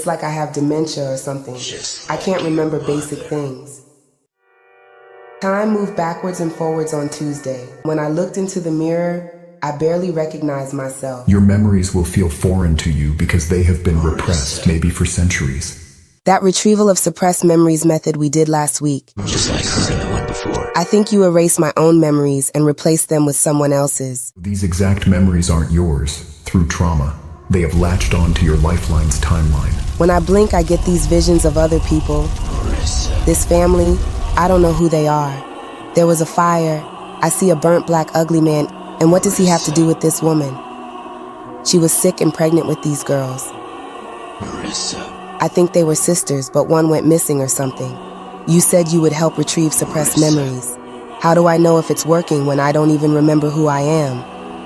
It's like I have dementia or something. I can't remember basic things. Time moved backwards and forwards on Tuesday. When I looked into the mirror, I barely recognized myself. Your memories will feel foreign to you because they have been repressed, maybe for centuries. That retrieval of suppressed memories method we did last week. Just like her and the one before. I think you erased my own memories and replaced them with someone else's. These exact memories aren't yours. Through trauma, they have latched onto your lifeline's timeline. When I blink, I get these visions of other people. This family, I don't know who they are. There was a fire. I see a burnt black ugly man. And what does he have to do with this woman? She was sick and pregnant with these girls. I think they were sisters, but one went missing or something. You said you would help retrieve suppressed memories. How do I know if it's working when I don't even remember who I am?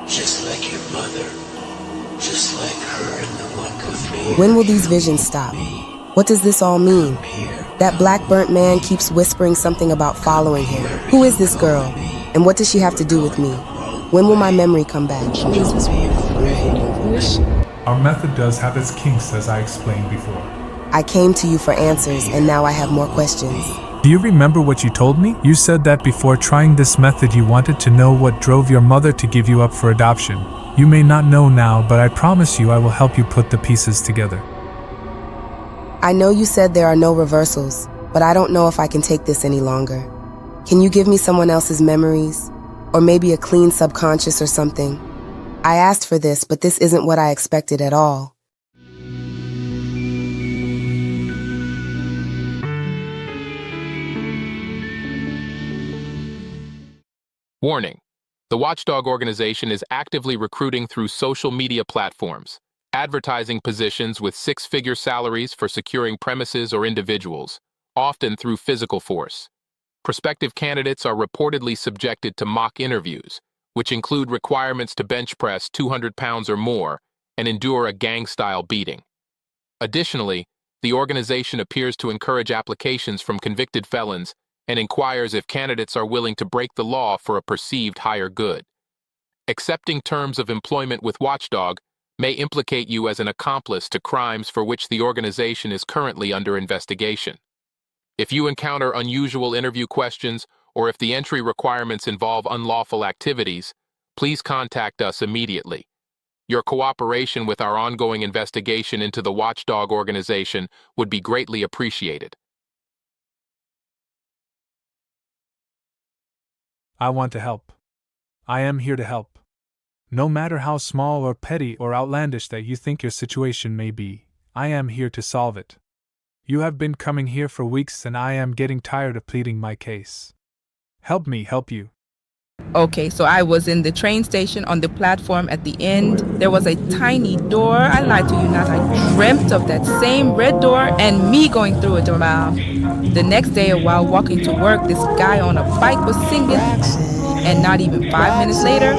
Just like your mother. Just like her and the one before. When will these visions stop? What does this all mean? That black burnt man keeps whispering something about following him. Who is this girl? And what does she have to do with me? When will my memory come back? Our method does have its kinks, as I explained before. I came to you for answers, and now I have more questions. Do you remember what you told me? You said that before trying this method you wanted to know what drove your mother to give you up for adoption. You may not know now, but I promise you I will help you put the pieces together. I know you said there are no reversals, but I don't know if I can take this any longer. Can you give me someone else's memories? Or maybe a clean subconscious or something? I asked for this, but this isn't what I expected at all. Warning: the Watchdog organization is actively recruiting through social media platforms, advertising positions with six-figure salaries for securing premises or individuals, often through physical force. Prospective candidates are reportedly subjected to mock interviews, which include requirements to bench press 200 pounds or more and endure a gang-style beating. Additionally, the organization appears to encourage applications from convicted felons and inquires if candidates are willing to break the law for a perceived higher good. Accepting terms of employment with Watchdog may implicate you as an accomplice to crimes for which the organization is currently under investigation. If you encounter unusual interview questions or if the entry requirements involve unlawful activities, please contact us immediately. Your cooperation with our ongoing investigation into the Watchdog organization would be greatly appreciated. I want to help. I am here to help. No matter how small or petty or outlandish that you think your situation may be, I am here to solve it. You have been coming here for weeks and I am getting tired of pleading my case. Help me help you. Okay, so I was in the train station on the platform at the end. There was a tiny door. I lied to you not. I dreamt of that same red door and me going through it around. The next day, while walking to work, this guy on a bike was singing. And not even 5 minutes later,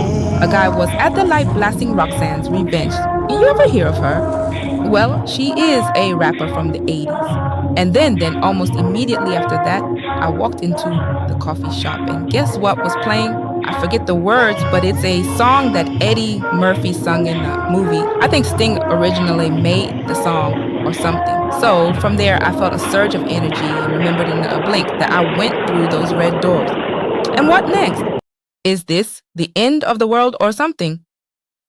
a guy was at the light blasting Roxanne's Revenge. You ever hear of her? Well, she is a rapper from the 80s. And then almost immediately after that, I walked into the coffee shop and guess what was playing? I forget the words, but it's a song that Eddie Murphy sung in the movie. I think Sting originally made the song or something. So from there, I felt a surge of energy and remembered in a blink that I went through those red doors. And what next? Is this the end of the world or something?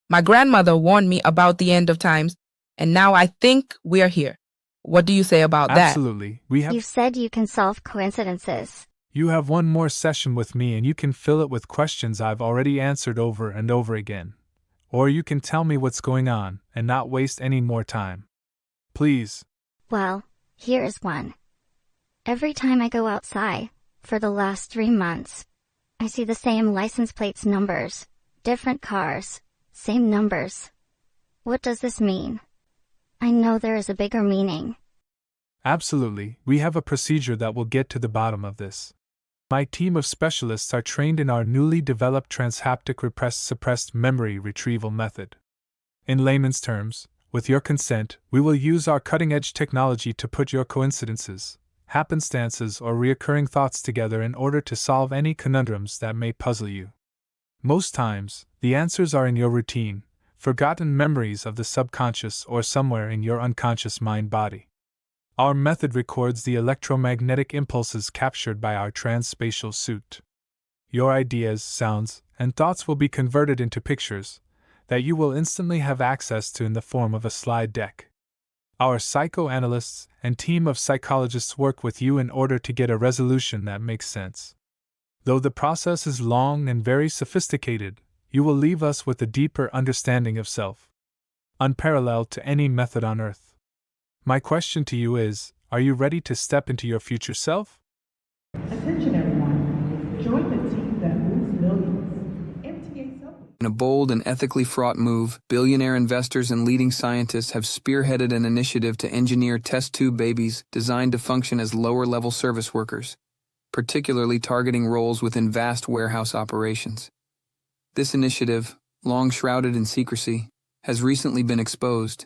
My grandmother warned me about the end of times, and now I think we are here. What do you say about that? Absolutely. You said you can solve coincidences. You have one more session with me and you can fill it with questions I've already answered over and over again. Or you can tell me what's going on and not waste any more time. Please. Well, here is one. Every time I go outside, for the last 3 months, I see the same license plates numbers, different cars, same numbers. What does this mean? I know there is a bigger meaning. Absolutely, we have a procedure that will get to the bottom of this. My team of specialists are trained in our newly developed transhaptic repressed suppressed memory retrieval method. In layman's terms, with your consent, we will use our cutting-edge technology to put your coincidences, happenstances, or reoccurring thoughts together in order to solve any conundrums that may puzzle you. Most times, the answers are in your routine, forgotten memories of the subconscious or somewhere in your unconscious mind-body. Our method records the electromagnetic impulses captured by our transspatial suit. Your ideas, sounds, and thoughts will be converted into pictures that you will instantly have access to in the form of a slide deck. Our psychoanalysts and team of psychologists work with you in order to get a resolution that makes sense. Though the process is long and very sophisticated, you will leave us with a deeper understanding of self, unparalleled to any method on earth. My question to you is, are you ready to step into your future self? Attention everyone, join the team that moves millions. In a bold and ethically fraught move, billionaire investors and leading scientists have spearheaded an initiative to engineer test tube babies designed to function as lower-level service workers, particularly targeting roles within vast warehouse operations. This initiative, long shrouded in secrecy, has recently been exposed,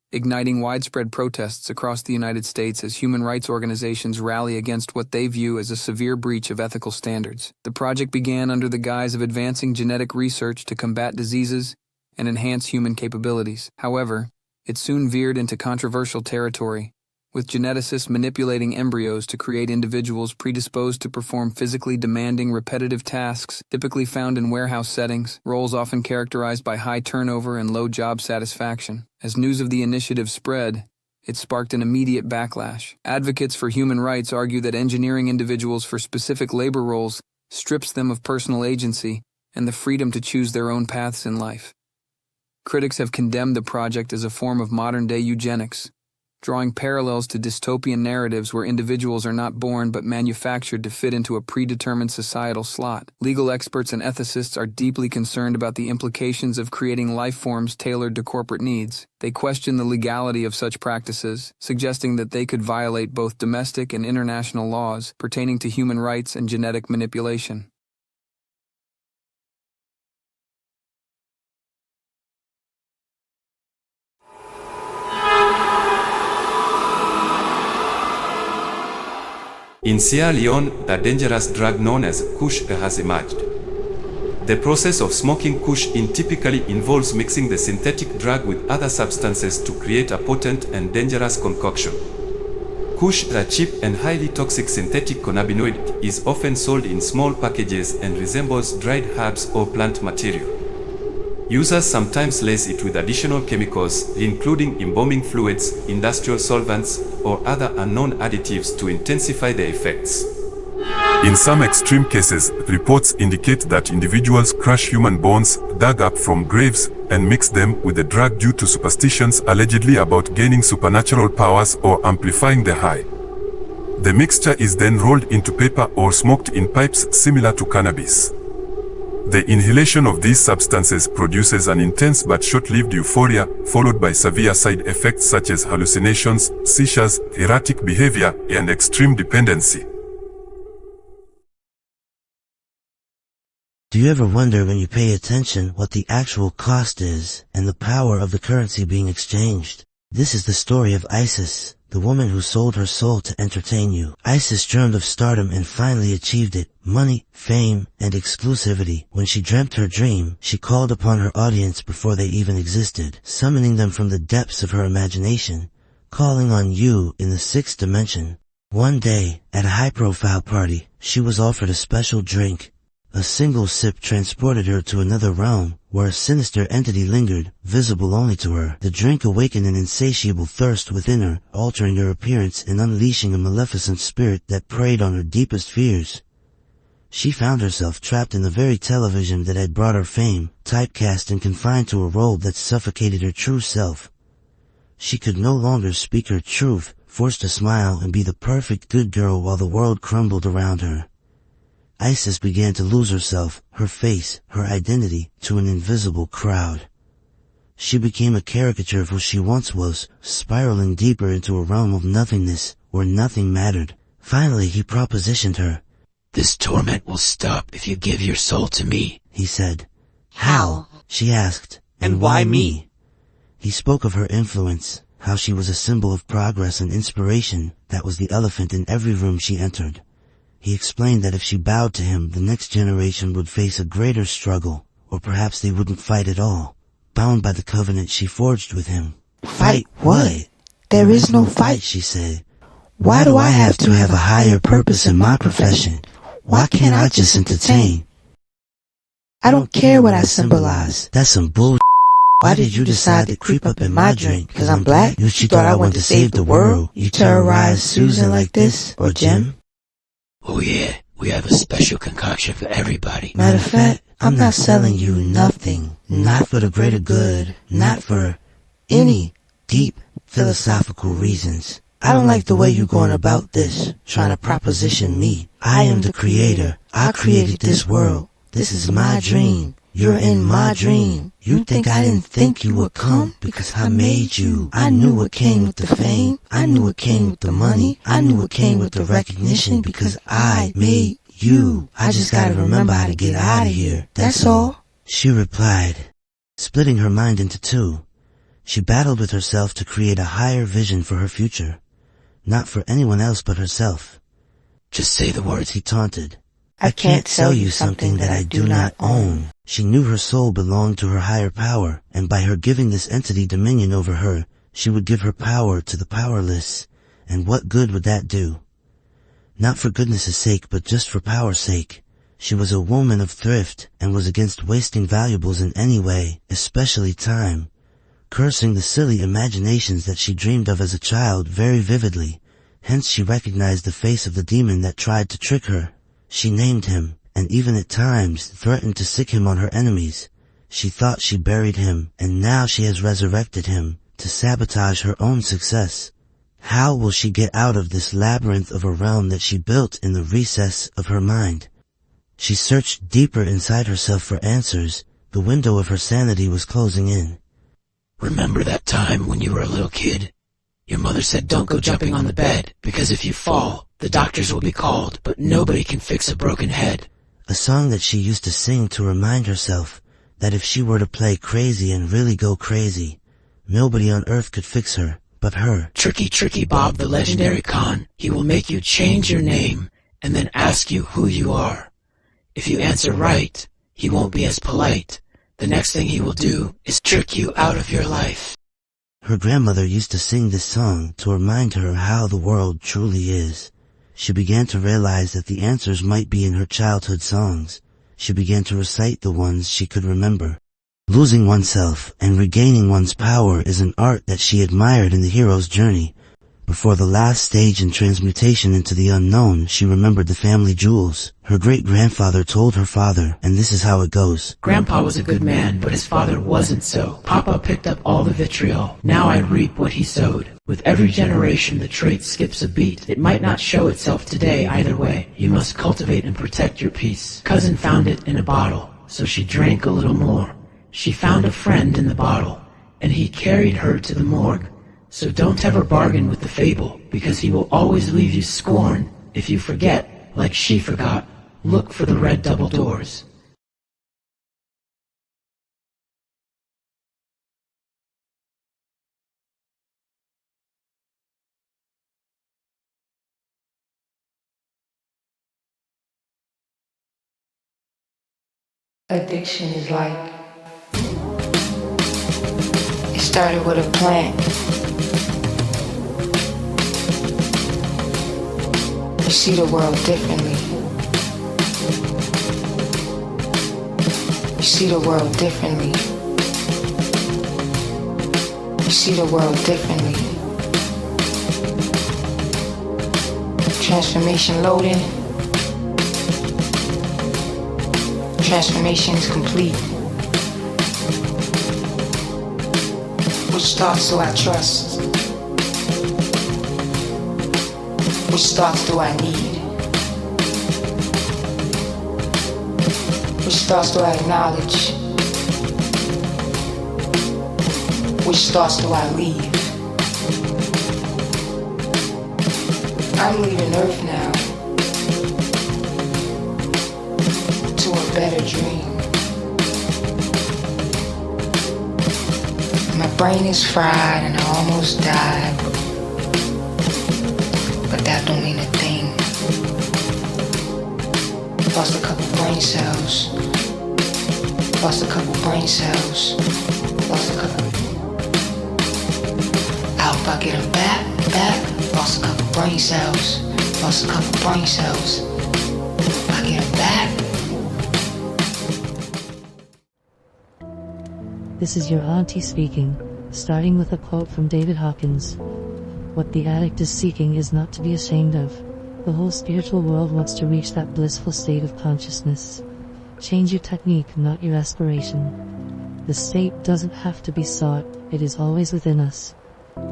igniting widespread protests across the United States as human rights organizations rally against what they view as a severe breach of ethical standards. The project began under the guise of advancing genetic research to combat diseases and enhance human capabilities. However, it soon veered into controversial territory, with geneticists manipulating embryos to create individuals predisposed to perform physically demanding repetitive tasks typically found in warehouse settings, roles often characterized by high turnover and low job satisfaction. As news of the initiative spread, it sparked an immediate backlash. Advocates for human rights argue that engineering individuals for specific labor roles strips them of personal agency and the freedom to choose their own paths in life. Critics have condemned the project as a form of modern-day eugenics, drawing parallels to dystopian narratives where individuals are not born but manufactured to fit into a predetermined societal slot. Legal experts and ethicists are deeply concerned about the implications of creating life forms tailored to corporate needs. They question the legality of such practices, suggesting that they could violate both domestic and international laws pertaining to human rights and genetic manipulation. In Sierra Leone, the dangerous drug known as Kush has emerged. The process of smoking Kush typically involves mixing the synthetic drug with other substances to create a potent and dangerous concoction. Kush, the cheap and highly toxic synthetic cannabinoid, is often sold in small packages and resembles dried herbs or plant material. Users sometimes lace it with additional chemicals, including embalming fluids, industrial solvents, or other unknown additives to intensify the effects. In some extreme cases, reports indicate that individuals crush human bones dug up from graves and mix them with the drug due to superstitions allegedly about gaining supernatural powers or amplifying the high. The mixture is then rolled into paper or smoked in pipes similar to cannabis. The inhalation of these substances produces an intense but short-lived euphoria, followed by severe side effects such as hallucinations, seizures, erratic behavior, and extreme dependency. Do you ever wonder when you pay attention what the actual cost is and the power of the currency being exchanged? This is the story of Isis, the woman who sold her soul to entertain you. Isis dreamed of stardom and finally achieved it. Money, fame, and exclusivity. When she dreamt her dream, she called upon her audience before they even existed, summoning them from the depths of her imagination, calling on you in the sixth dimension. One day, at a high-profile party, she was offered a special drink. A single sip transported her to another realm, where a sinister entity lingered, visible only to her. The drink awakened an insatiable thirst within her, altering her appearance and unleashing a maleficent spirit that preyed on her deepest fears. She found herself trapped in the very television that had brought her fame, typecast and confined to a role that suffocated her true self. She could no longer speak her truth, forced to smile and be the perfect good girl while the world crumbled around her. Isis began to lose herself, her face, her identity, to an invisible crowd. She became a caricature of who she once was, spiraling deeper into a realm of nothingness, where nothing mattered. Finally he propositioned her. "This torment will stop if you give your soul to me," he said. How? She asked. And why me? He spoke of her influence, how she was a symbol of progress and inspiration, that was the elephant in every room she entered. He explained that if she bowed to him, the next generation would face a greater struggle, or perhaps they wouldn't fight at all. bound by the covenant she forged with him. Fight what? There is no fight, she said. Why do I have to have a higher purpose in my profession? Why can't I just entertain? I don't care what I symbolize. That's some bull. Why did you decide to creep up in my drink? Cause I'm black? You thought I wanted to save the world? You terrorize Susan like this? Or Jim? Oh yeah, we have a special concoction for everybody. Matter of fact, I'm not selling you nothing. Not for the greater good. Not for any deep philosophical reasons. I don't like the way you're going about this, trying to proposition me. I am the creator. I created this world. This is my dream. You're in my dream. You think I didn't think you would come? Because I made you. I knew what came with the fame. I knew what came with the money. I knew what came with the recognition because I made you. I just gotta remember how to get out of here. That's all. She replied, splitting her mind into two. She battled with herself to create a higher vision for her future. Not for anyone else but herself. Just say the words, he taunted. I can't sell you something that I do not own. She knew her soul belonged to her higher power, and by her giving this entity dominion over her, she would give her power to the powerless. And what good would that do? Not for goodness' sake, but just for power's sake. She was a woman of thrift, and was against wasting valuables in any way, especially time. Cursing the silly imaginations that she dreamed of as a child very vividly. Hence she recognized the face of the demon that tried to trick her. She named him, and even at times threatened to sick him on her enemies. She thought she buried him, and now she has resurrected him, to sabotage her own success. How will she get out of this labyrinth of a realm that she built in the recess of her mind? She searched deeper inside herself for answers. The window of her sanity was closing in. Remember that time when you were a little kid? Your mother said don't go jumping on the bed, because if you fall, the doctors will be called, but nobody can fix a broken head. A song that she used to sing to remind herself that if she were to play crazy and really go crazy, nobody on earth could fix her but her. Tricky, tricky Bob, the legendary con. He will make you change your name and then ask you who you are. If you answer right, he won't be as polite. The next thing he will do is trick you out of your life. Her grandmother used to sing this song to remind her how the world truly is. She began to realize that the answers might be in her childhood songs. She began to recite the ones she could remember. Losing oneself and regaining one's power is an art that she admired in the hero's journey. Before the last stage in transmutation into the unknown, she remembered the family jewels. Her great-grandfather told her father, and this is how it goes. Grandpa was a good man, but his father wasn't so. Papa picked up all the vitriol. Now I reap what he sowed. With every generation, the trait skips a beat. It might not show itself today either way. You must cultivate and protect your peace. Cousin found it in a bottle, so she drank a little more. She found a friend in the bottle, and he carried her to the morgue. So don't ever bargain with the fable, because he will always leave you scorn. If you forget, like she forgot, look for the red double doors. Addiction is like, it started with a plant. You see the world differently. You see the world differently. You see the world differently. Transformation loading. Transformation is complete. Which thoughts do I trust? Which thoughts do I need? Which thoughts do I acknowledge? Which thoughts do I leave? I'm leaving Earth now to a better dream. My brain is fried and I almost died, but that don't mean a thing. Lost a couple brain cells. Lost a couple brain cells. get 'em back, lost a couple brain cells, lost a couple brain cells. I get 'em back. This is your auntie speaking, starting with a quote from David Hawkins. What the addict is seeking is not to be ashamed of. The whole spiritual world wants to reach that blissful state of consciousness. Change your technique, not your aspiration. The state doesn't have to be sought, it is always within us.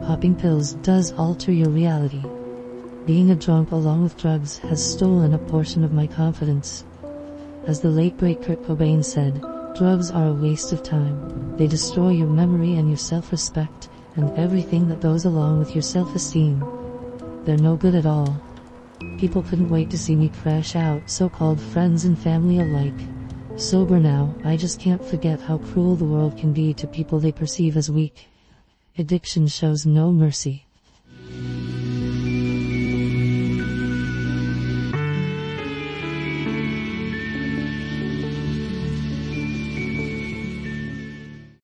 Popping pills does alter your reality. Being a drunk along with drugs has stolen a portion of my confidence. As the late great Kurt Cobain said, drugs are a waste of time. They destroy your memory and your self-respect, and everything that goes along with your self-esteem. They're no good at all. People couldn't wait to see me crash out, so-called friends and family alike. Sober now, I just can't forget how cruel the world can be to people they perceive as weak. Addiction shows no mercy.